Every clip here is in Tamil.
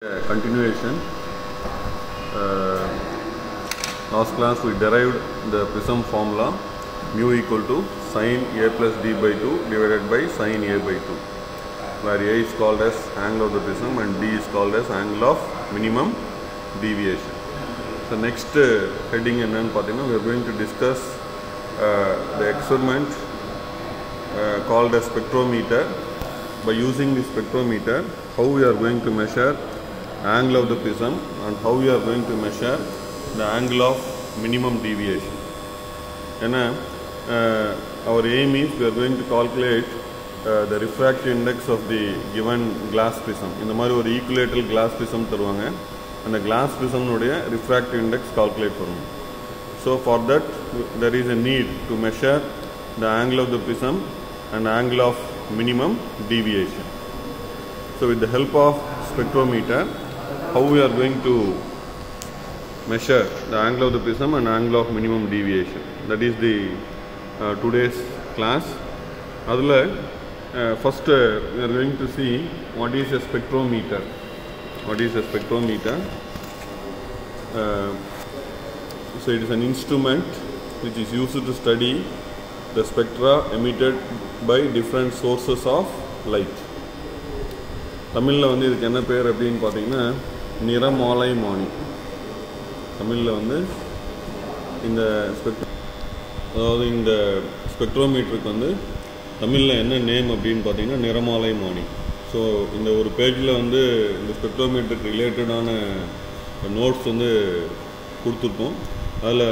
Continuation. Last class we derived the prism formula mu equal to sin a plus d by 2 divided by sin a by 2, where a is called as angle of the prism and d is called as angle of minimum deviation. So next heading we are going to discuss the experiment called a spectrometer. By using the spectrometer, how we are going to measure angle of the prism and how we are going to measure the angle of minimum deviation. And our aim is we are going to calculate the refractive index of the given glass prism. In the mari or equilateral glass prism taruvanga and the glass prism nude refractive index calculate panum. So for that there is a need to measure the angle of the prism and angle of minimum deviation. So with the help of spectrometer, how we are going to measure the angle of the prism and angle of minimum deviation. That is the today's class. First we are going to see what is a spectrometer. What is a spectrometer? So it is an instrument which is used to study the spectra emitted by different sources of light. தமிழ்ல வந்து இதுக்கு என்ன பேர் அப்படினு பாத்தீங்கன்னா நிறமாலைமானி. தமிழ்ல வந்து இந்த ஸ்பெக்ட்ரோமீட்டருக்கு வந்து தமிழ்ல என்ன நேம் அப்படினு பாத்தீங்கன்னா நிறமாலைமானி. ஸோ இந்த ஒரு பேஜில் வந்து இந்த ஸ்பெக்ட்ரோமீட்டருக்கு ரிலேட்டடான நோட்ஸ் வந்து கொடுத்துருக்கோம். அதில்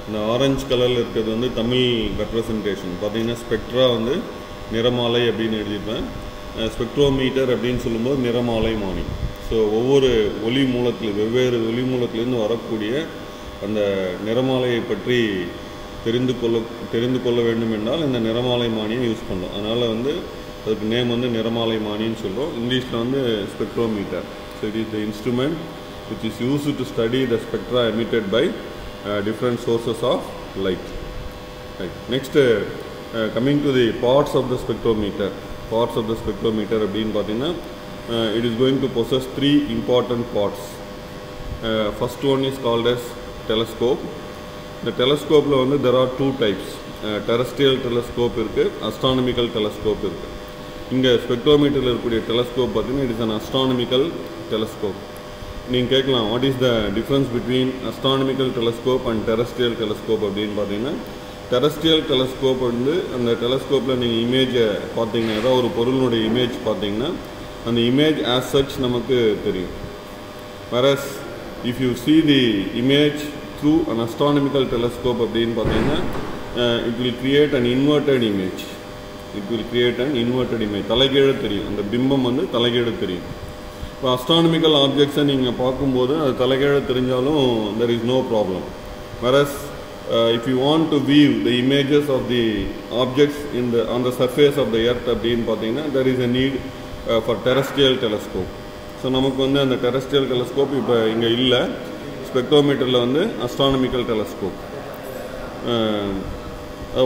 இந்த ஆரஞ்சு கலரில் இருக்கிறது வந்து தமிழ் ரெப்ரசன்டேஷன் பார்த்தீங்கன்னா ஸ்பெக்ட்ரா வந்து நிறமாலை அப்படின்னு எழுதியிருப்பேன். ஸ்பெக்ட்ரோமீட்டர் அப்படின்னு சொல்லும்போது நிறமாலைமானி. ஸோ ஒவ்வொரு ஒளி மூலத்தில் வெவ்வேறு ஒளி மூலத்திலேருந்து வரக்கூடிய அந்த நிறமாலையை பற்றி தெரிந்து கொள்ள வேண்டும் என்றால் இந்த நிறமாலைமானியை யூஸ் பண்ணோம். அதனால் வந்து அதுக்கு நேம் வந்து நிறமாலைமானின்னு சொல்கிறோம். இங்கிலீஷில் வந்து spectrometer. So it is the instrument which is used to study the spectra emitted by different sources of light. Right. Next, coming to the parts of the spectrometer. Parts of the spectrometer அப்படினு பார்த்தீங்கன்னா it is going to possess three important parts. First one is called as telescope. The telescope la வந்து there are two types. Terrestrial telescope இருக்கு, astronomical telescope இருக்கு. இங்க ஸ்பெக்ட்ரோமீட்டர்ல இருக்கக்கூடிய டெலஸ்கோப் பார்த்தீங்கன்னா it is an astronomical telescope. நீங்கள் கேட்கலாம் what is the difference between astronomical telescope and terrestrial telescope அப்படின்னு பார்த்தீங்கன்னா டெரஸ்ட்ரியல் டெலஸ்கோப் வந்து அந்த டெலஸ்கோப்பில் நீங்கள் இமேஜை பார்த்தீங்கன்னா ஏதாவது ஒரு பொருளுடைய இமேஜ் பார்த்தீங்கன்னா அந்த இமேஜ் ஆஸ் சச் நமக்கு தெரியும். whereas if you see the image through an astronomical telescope அப்படின்னு பார்த்தீங்கன்னா it will create an inverted image. It will create an inverted image. தலைகீழ தெரியும், அந்த பிம்பம் வந்து தலைகீழ தெரியும். இப்போ அஸ்ட்ரானமிக்கல் ஆப்ஜெக்ட்ஸை நீங்கள் பார்க்கும்போது அது தலைகீழ தெரிஞ்சாலும் there is no problem. Whereas if you want to view the images of the objects on the surface of the earth அப்படின்னு பார்த்தீங்கன்னா there is a need for terrestrial telescope. So நமக்கு வந்து அந்த terrestrial telescope இப்போ இங்கே இல்லை. ஸ்பெக்ட்ரோமீட்டரில் வந்து அஸ்ட்ரானமிக்கல் டெலஸ்கோப்,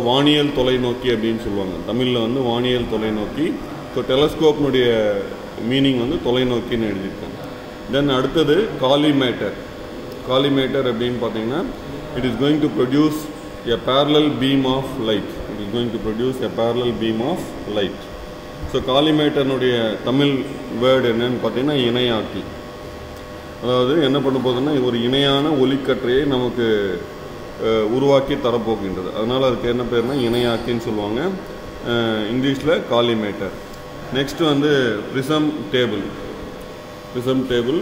வானியல் தொலைநோக்கி அப்படின்னு சொல்லுவாங்க. தமிழில் வந்து வானியல் தொலைநோக்கி. ஸோ டெலஸ்கோப்னுடைய மீனிங் வந்து தொலைநோக்கின்னு எழுதியிருக்காங்க. தென் அடுத்தது காலிமேட்டர். காலிமேட்டர் அப்படின்னு பார்த்தீங்கன்னா it is going to produce a parallel beam of light. It is going to produce a parallel beam of light. So காலிமேட்டர்னுடைய தமிழ் வேர்டு என்னன்னு பார்த்தீங்கன்னா இணையாக்கி. அதாவது என்ன பண்ண போகுதுன்னா ஒரு இணையான ஒளிக்கற்றையை நமக்கு உருவாக்கி தரப்போகின்றது. அதனால் அதுக்கு என்ன பேர்னா இணையாக்கின்னு சொல்லுவாங்க, இங்கிலீஷில் காலிமேட்டர். நெக்ஸ்ட் வந்து ப்ரிசம் டேபிள். ப்ரிசம் டேபிள்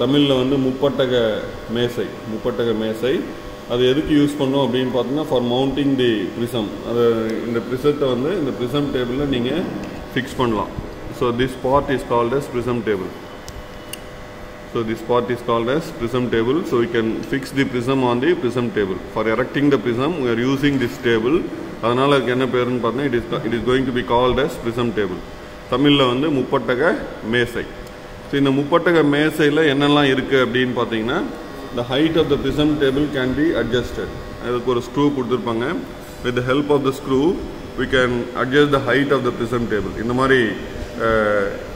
தமிழில் வந்து முப்பட்டக மேசை. முப்பட்டக மேசை அது எதுக்கு யூஸ் பண்ணோம் அப்படின்னு பார்த்தீங்கன்னா ஃபார் மவுண்டிங் தி ப்ரிசம். அது இந்த ப்ரிசத்தை வந்து இந்த ப்ரிசம் டேபிளில் நீங்கள் ஃபிக்ஸ் பண்ணலாம். So this part is called as prism table. So this part is called as prism table. So we can fix the prism on the prism table. For erecting the prism we are using this table. அதனால அதுக்கு என்ன பேருன்னு பார்த்தீங்கன்னா it is going to be called as prism table. தமிழில் வந்து முப்பட்டக மேசை. ஸோ இந்த முப்பட்டக மேசையில் என்னெல்லாம் இருக்குது அப்படின்னு பார்த்தீங்கன்னா the height of the prism table can be adjusted. அதுக்கு ஒரு ஸ்க்ரூ கொடுத்துருப்பாங்க. With the help of the screw we can adjust the height of the prism table. இந்த மாதிரி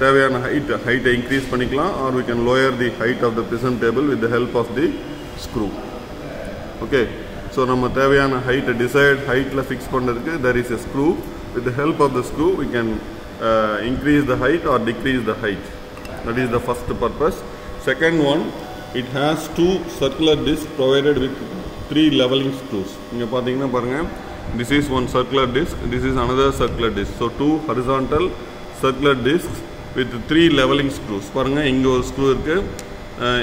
தேவையான height increase பண்ணிக்கலாம், or we can lower the height of the prism table with the help of the screw. Okay, so நம்ம தேவையான height, desired heightல fix பண்றதுக்கு there is a screw. With the help of the screw we can increase the height or decrease the height. That is the first purpose. Second one, it has two circular discs provided with 3 leveling screws. இங்க பாத்தீங்கன்னா பாருங்க, this is one circular disc, this is another circular disc. So 2 horizontal circular discs with 3 leveling screws. பாருங்க, இங்க ஒரு screw இருக்கு,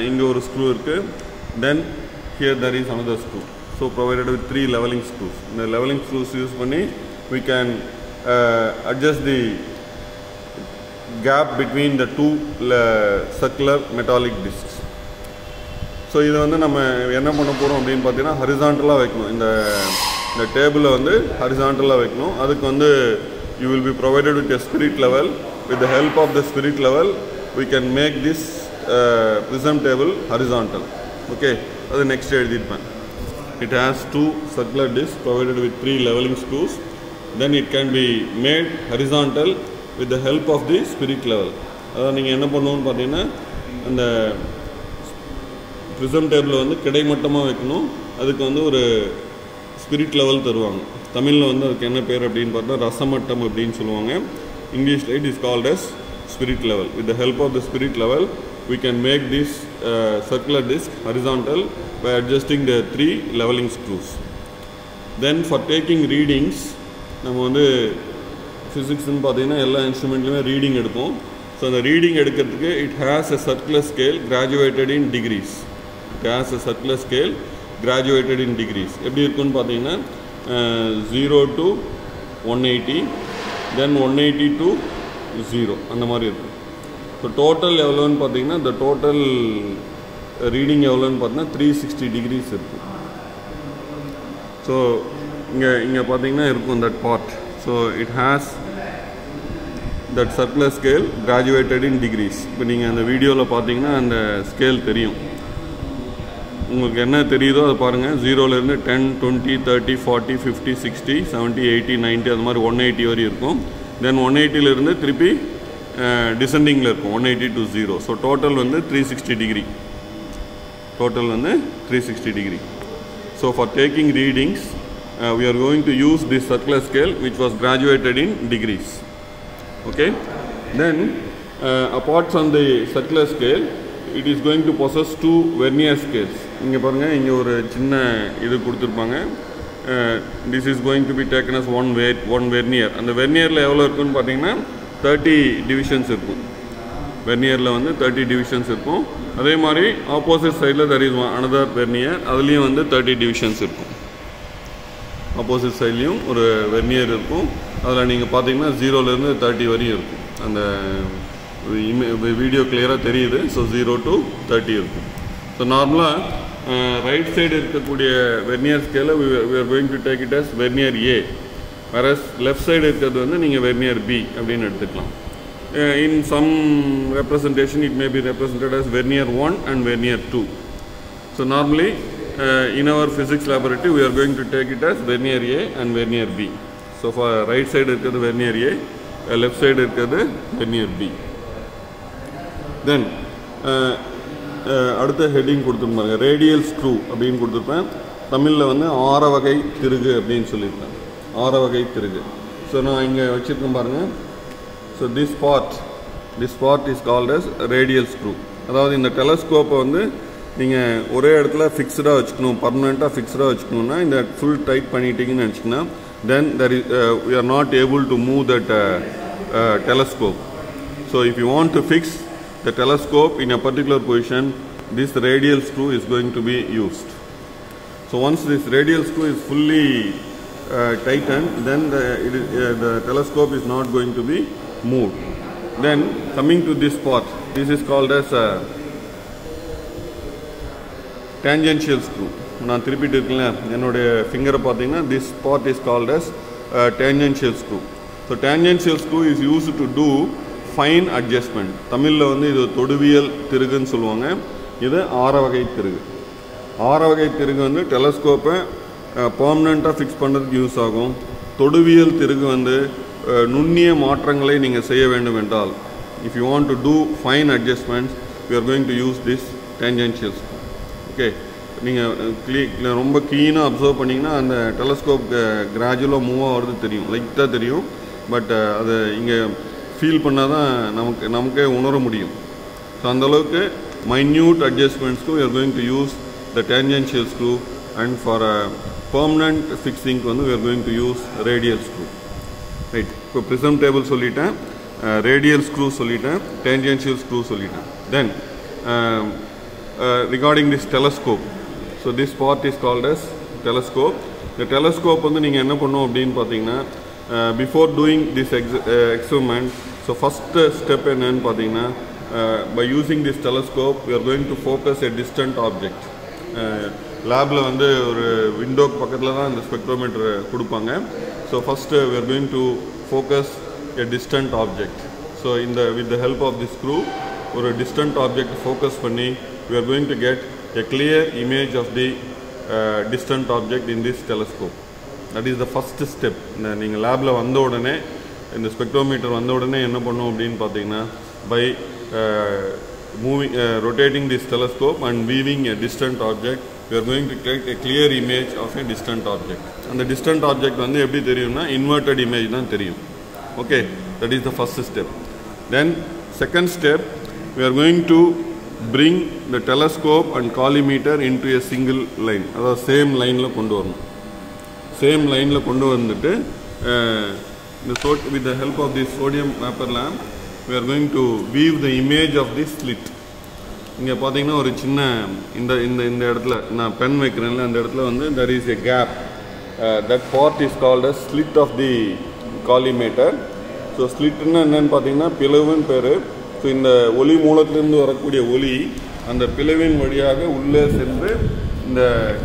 இங்க ஒரு screw இருக்கு, then here there is another screw. So provided with 3 leveling screws. The leveling screws use பண்ணி we can adjust the gap between the two circular metallic discs. So இது வந்து நம்ம என்ன பண்ண போறோம் அப்படினு பார்த்தீங்கன்னா ஹரிசாண்டலா வைக்கணும். இந்த டேபிளை வந்து ஹரிசாண்டலா வைக்கணும். அதுக்கு வந்து you will be provided with a spirit level. With the help of the spirit level we can make this prism table horizontal. Okay, அது next எழுதிருப்பேன். It has 2 circular discs provided with 3 leveling screws. Then it can be made horizontal with the help of the spirit level. அதாவது நீங்கள் என்ன பண்ணுவோன்னு பார்த்தீங்கன்னா, அந்த ப்ரிசம் டேபிளை வந்து கிடைமட்டமாக வைக்கணும். அதுக்கு வந்து ஒரு ஸ்பிரிட் லெவல் தருவாங்க. தமிழில் வந்து அதுக்கு என்ன பேர் அப்படின்னு பார்த்தா ரசமட்டம் அப்படின்னு சொல்லுவாங்க. இங்கிலீஷில் it is called as spirit level. With the help of the spirit level we can make this circular disc horizontal by adjusting the 3 leveling screws. Then for taking readings, நம்ம வந்து ஃபிசிக்ஸ்னு பார்த்தீங்கன்னா எல்லா இன்ஸ்ட்ருமெண்ட்லையுமே ரீடிங் எடுப்போம். ஸோ அந்த ரீடிங் எடுக்கிறதுக்கு it has a circular scale graduated in degrees. It has a circular scale graduated in degrees. எப்படி இருக்குன்னு பார்த்தீங்கன்னா 0 to 180, தென் 180 to 0 அந்த மாதிரி இருக்கும். ஸோ டோட்டல் எவ்வளோன்னு பார்த்தீங்கன்னா, இந்த டோட்டல் ரீடிங் எவ்வளோன்னு பார்த்தீங்கன்னா 360 டிகிரிஸ் இருக்கும். ஸோ இங்கே பார்த்தீங்கன்னா இருக்கும் that part. So it has that circular scale graduated in degrees. இப்போ நீங்கள் அந்த வீடியோவில் பார்த்தீங்கன்னா அந்த ஸ்கேல் தெரியும். உங்களுக்கு என்ன தெரியுதோ அதை பாருங்கள். 0லேருந்து 10, 20, 30, 40, 50, 60, 70, 80, 90 அது மாதிரி 180 வரையும் இருக்கும். தென் 180லேருந்து திருப்பி டிசெண்டிங்கில் இருக்கும் 180 to 0. ஸோ டோட்டல் வந்து 360 டிகிரி. டோட்டல் வந்து 360 degree. So for taking readings we are going to use this circular scale which was graduated in degrees. Okay, then apart from the circular scale it is going to possess 2 vernier scales. இங்கே பாருங்கள், இங்கே ஒரு சின்ன இது கொடுத்துருப்பாங்க. this is going to be taken as one vernier. அந்த வெர்னியரில் எவ்வளோ இருக்குன்னு பார்த்தீங்கன்னா 30 டிவிஷன்ஸ் இருக்கும். வெர்னியரில் வந்து 30 டிவிஷன்ஸ் இருக்கும். அதே மாதிரி ஆப்போசிட் சைடில் there is another vernier, அதுலேயும் வந்து 30 டிவிஷன்ஸ் இருக்கும். ஆப்போசிட் சைட்லேயும் ஒரு வெர்னியர் இருக்கும். அதில் நீங்கள் பார்த்தீங்கன்னா 0லேருந்து 30 வரையும் இருக்கும். அந்த வீடியோ கிளியராக தெரியுது. ஸோ 0 to 30 இருக்கும். ஸோ நார்மலாக ரைட் சைடு இருக்கக்கூடிய வெர்னியர் ஸ்கேலை we are going to take it as vernier A. whereas left side இருக்கிறது வந்து நீங்கள் வெர்னியர் B அப்படின்னு எடுத்துக்கலாம். in some representation it may be represented as vernier 1 and vernier 2. So normally in our physics laboratory we are going to take it as vernier A and vernier B. So for right side irukadhu vernier A, left side irukadhu vernier B. Then அடுத்த ஹெட்டிங் கொடுத்துருப்பாங்க ரேடியல் ஸ்க்ரூ அப்படின்னு கொடுத்துருப்பேன். தமிழில் வந்து ஆர வகை திருகு அப்படின்னு சொல்லியிருப்பேன். ஆர வகை திருகு. ஸோ நான் இங்கே வச்சுருக்கேன் பாருங்கள். So this part is called as radial screw. அதாவது இந்த டெலஸ்கோப்பை வந்து நீங்கள் ஒரே இடத்துல ஃபிக்ஸ்டாக வச்சுக்கணும், பர்மனெண்ட்டாக ஃபிக்ஸ்டாக வச்சுக்கணுன்னா இந்த ஃபுல் டைட் பண்ணிட்டீங்கன்னு நினச்சிங்கன்னா தென் we are not able to move that telescope. So if you want to fix the telescope in a particular position, this radial screw is going to be used. So once this radial screw is fully tightened, then the telescope is not going to be moved. Then coming to this part, this is called as tangential screw. நான் திருப்பிட்டு இருக்கல என்னுடைய ஃபிங்கரை பார்த்தீங்கன்னா this part is called as tangential screw. So tangential screw is used to do fine adjustment. தமிழில் வந்து இது தொடுவியல் திருகுன்னு சொல்லுவாங்க. இது ஆர வகை திருகு. ஆர வகை திருகு வந்து டெலஸ்கோப்பை பர்மனெண்ட்டாக ஃபிக்ஸ் பண்ணுறதுக்கு யூஸ் ஆகும். தொடுவியல் திருகு வந்து நுண்ணிய மாற்றங்களை நீங்கள் செய்ய வேண்டும் என்றால், if you want to do fine adjustments, we are going to use this tangential screw. Okay, நீங்கள் ரொம்ப கீனாக அப்சர்வ் பண்ணிங்கன்னா அந்த டெலஸ்கோப் கிராஜுவலாக மூவ் ஆகிறது தெரியும், லைட்டாக தெரியும். பட் அதை இங்கே ஃபீல் பண்ணால் தான் நமக்கே உணர முடியும். ஸோ அந்தளவுக்கு minute adjustments we are going to use the tangential screw, and for a permanent fixing we are going to use radial screw. Right, so prism table sollitan, radial screw sollitan, tangential screw sollitan. Then regarding this telescope, so this part is called as telescope. The telescope neenga enna pannum appdin pathina, before doing this experiment, so first step enna pathina, by using this telescope we are going to focus a distant object. லேபில் ஒரு விண்டோக்கு பக்கத்தில் தான் இந்த ஸ்பெக்ட்ரோமீட்டர் கொடுப்பாங்க. So first we are going to focus a distant object. So with the help of this screw ஒரு distant object focus பண்ணி we are going to get a clear image of the distant object in this telescope. That is the first step. நீங்கள் லேபில் வந்த உடனே, இந்த ஸ்பெக்ட்ரோமீட்டர் வந்த உடனே என்ன பண்ணோம் அப்படின்னு பார்த்தீங்கன்னா, by rotating this telescope and viewing a distant object, we are going to get a clear image of a distant object. And the distant object எப்படி தெரியும்னா inverted image தான் தெரியும். Okay, that is the first step. Then second step, we are going to bring the telescope and collimator into a single line. அதாவது சேம் லைனில் கொண்டு வரணும். சேம் லைனில் கொண்டு வந்துட்டு with the help of this sodium vapor lamp, we are going to weave the image of this slit. இங்கே பார்த்தீங்கன்னா ஒரு சின்ன இந்த இடத்துல நான் பென் வைக்கிறேன்ல, அந்த இடத்துல there is a gap. That part is called as slit of the collimator. So ஸ்லிட்னா என்னன்னு பார்த்தீங்கன்னா பிளவுன்னு பேர். ஸோ இந்த ஒளி மூலத்திலிருந்து வரக்கூடிய ஒளி அந்த பிளவின் வழியாக உள்ளே சென்று இந்த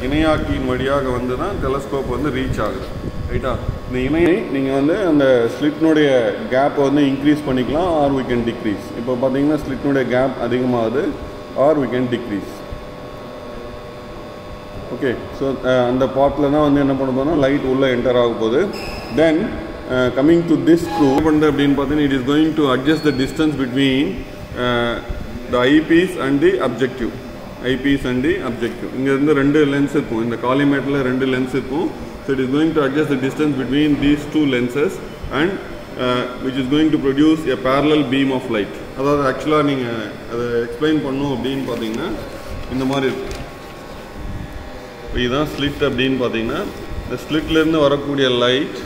இணையாக்கியின் வழியாக தான் டெலஸ்கோப் ரீச் ஆகுது. ரைட்டா, இந்த இணையை நீங்கள் அந்த ஸ்லிட்னுடைய கேப்பை இன்க்ரீஸ் பண்ணிக்கலாம், ஆர் we can decrease. இப்போ பார்த்தீங்கன்னா ஸ்லிட்னுடைய கேப் அதிகமாகுது, or we can decrease. Okay, so அந்த பார்ட்டில் தான் என்ன பண்ண போனால் லைட் உள்ளே என்டர் ஆக போகுது. தென் coming to this screw அப்படின்னு பார்த்தீங்கன்னா, it is going to adjust the distance between the eyepiece and the objective. eyepiece and the objective. இங்கே ரெண்டு லென்ஸ் இருக்கும், இந்த காலிமேட்டரில் ரெண்டு லென்ஸ் இருக்கும். So it is going to adjust the distance between these two lenses, and which is going to produce a parallel beam of light. அதாவது ஆக்சுவலாக நீங்கள் அதை எக்ஸ்பிளைன் பண்ணணும் அப்படின்னு பார்த்தீங்கன்னா இந்த மாதிரி இருக்கும். இதுதான் ஸ்லிட் அப்படின்னு பார்த்தீங்கன்னா, இந்த ஸ்லிட்லேருந்து வரக்கூடிய லைட்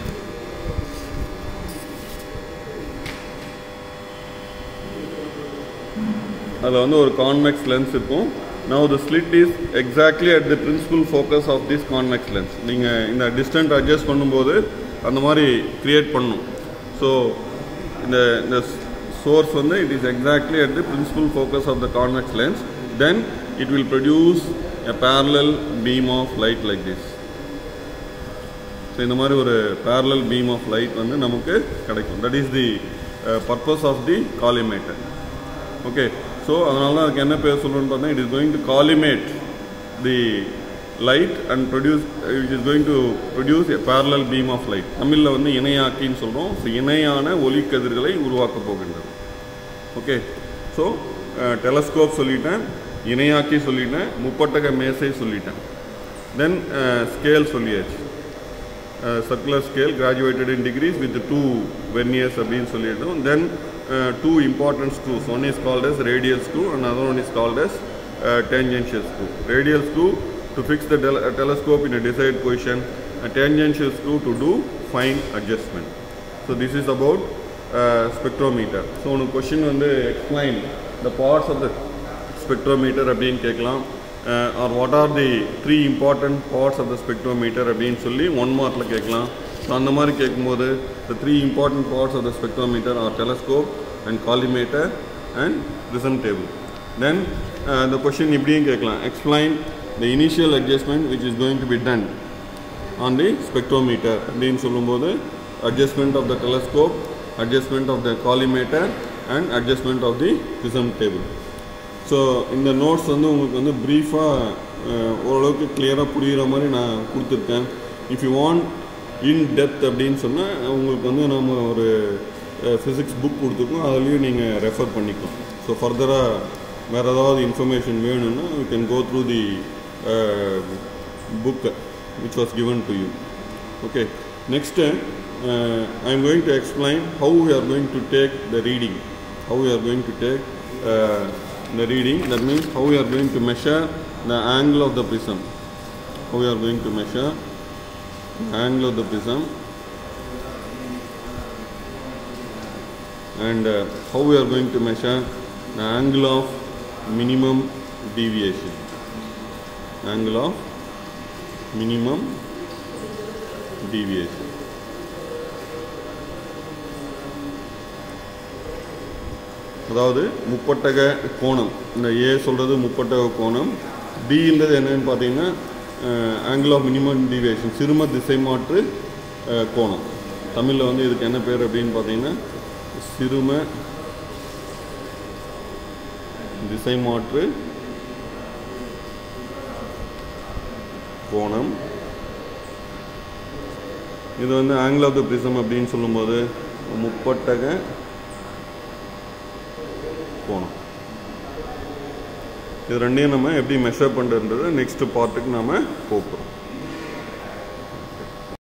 அதில் ஒரு கான்வெக்ஸ் லென்ஸ் இருக்கும். Now the slit is exactly at the principal focus of this convex lens. நீங்கள் இந்த டிஸ்டன்ட் அட்ஜஸ்ட் பண்ணும்போது அந்த மாதிரி கிரியேட் பண்ணும். ஸோ இந்த source it is exactly at the principal focus of the convex lens. Then it will produce a parallel beam of light like this. So இந்த மாதிரி ஒரு parallel beam of light நமக்கு கிடைக்கும். That is the purpose of the collimator. Okay, so அதனால தான் அதுக்கு என்ன பேர் சொல்லணும்னு பார்த்தா, it is going to collimate the light and produce, it is going to produce a parallel beam of light. தமிழில் இணையாக்கின்னு சொல்கிறோம். ஸோ இணையான ஒளிக்கதிர்களை உருவாக்க போகின்றது. ஓகே, ஸோ டெலஸ்கோப் சொல்லிட்டேன், இணையாக்கி சொல்லிட்டேன், முப்பட்டக மேசை சொல்லிட்டேன். தென் ஸ்கேல் சொல்லியாச்சு. Circular scale graduated in degrees with 2 verniers அப்படின்னு சொல்லிட்டோம். தென் two important screws. One is called as radial screw, and another one is called as tangential screw. Radial screw to fix the telescope in a desired position, a tangential screw to do fine adjustment. So this is about spectrometer. So one question explain the parts of the spectrometer அப்படினு கேட்கலாம், or what are the 3 important parts of the spectrometer அப்படினு சொல்லி 1 மார்க்ல கேட்கலாம். ஸோ அந்த மாதிரி கேட்கும்போது the 3 important parts of the spectrometer are telescope and collimator and prism table. Then the question இப்படியும் கேட்கலாம், explain the initial adjustment which is going to be done on the spectrometer அப்படின்னு சொல்லும்போது adjustment of the telescope, adjustment of the collimator and adjustment of the prism table. So இந்த நோட்ஸ் உங்களுக்கு பிரீஃபாக ஓரளவுக்கு கிளியராக புரிகிற மாதிரி நான் கொடுத்துருக்கேன். If you want in depth அப்படின்னு சொன்னால் உங்களுக்கு வந்து நம்ம ஒரு ஃபிசிக்ஸ் புக் கொடுத்துருக்கோம், அதுலேயும் நீங்கள் ரெஃபர் பண்ணிக்கலாம். ஸோ ஃபர்தராக வேறு ஏதாவது இன்ஃபர்மேஷன் வேணும்னா you can go through the book which was given to you. Okay, next I am going to explain how we are going to take the reading, how we are going to take the reading. That means how we are going to measure the angle of the prism, how we are going to measure the angle of the prism, and how we are going to measure the angle of minimum deviation, angle of minimum deviation. அதாவது முப்பட்டக கோணம், இந்த ஏ சொல்கிறது முப்பட்டக கோணம், பின்றது என்னன்னு பார்த்தீங்கன்னா ஆங்கிள் ஆஃப் மினிமம் டீவியேஷன், சிறும திசை மாற்று கோணம். தமிழில் வந்து இதுக்கு என்ன பேர் அப்படின்னு பார்த்தீங்கன்னா சிறும திசை மாற்று கோணம். இது வந்து ஆங்கிள் ஆஃப் த பிரிசம் அப்படின்னு சொல்லும்போது முப்பட்டக கோணம். இது ரெண்டையும் நம்ம எப்படி மெஷர் பண்ணுறதுன்றது நெக்ஸ்ட் பார்ட்டுக்கு நாம் போகிறோம்.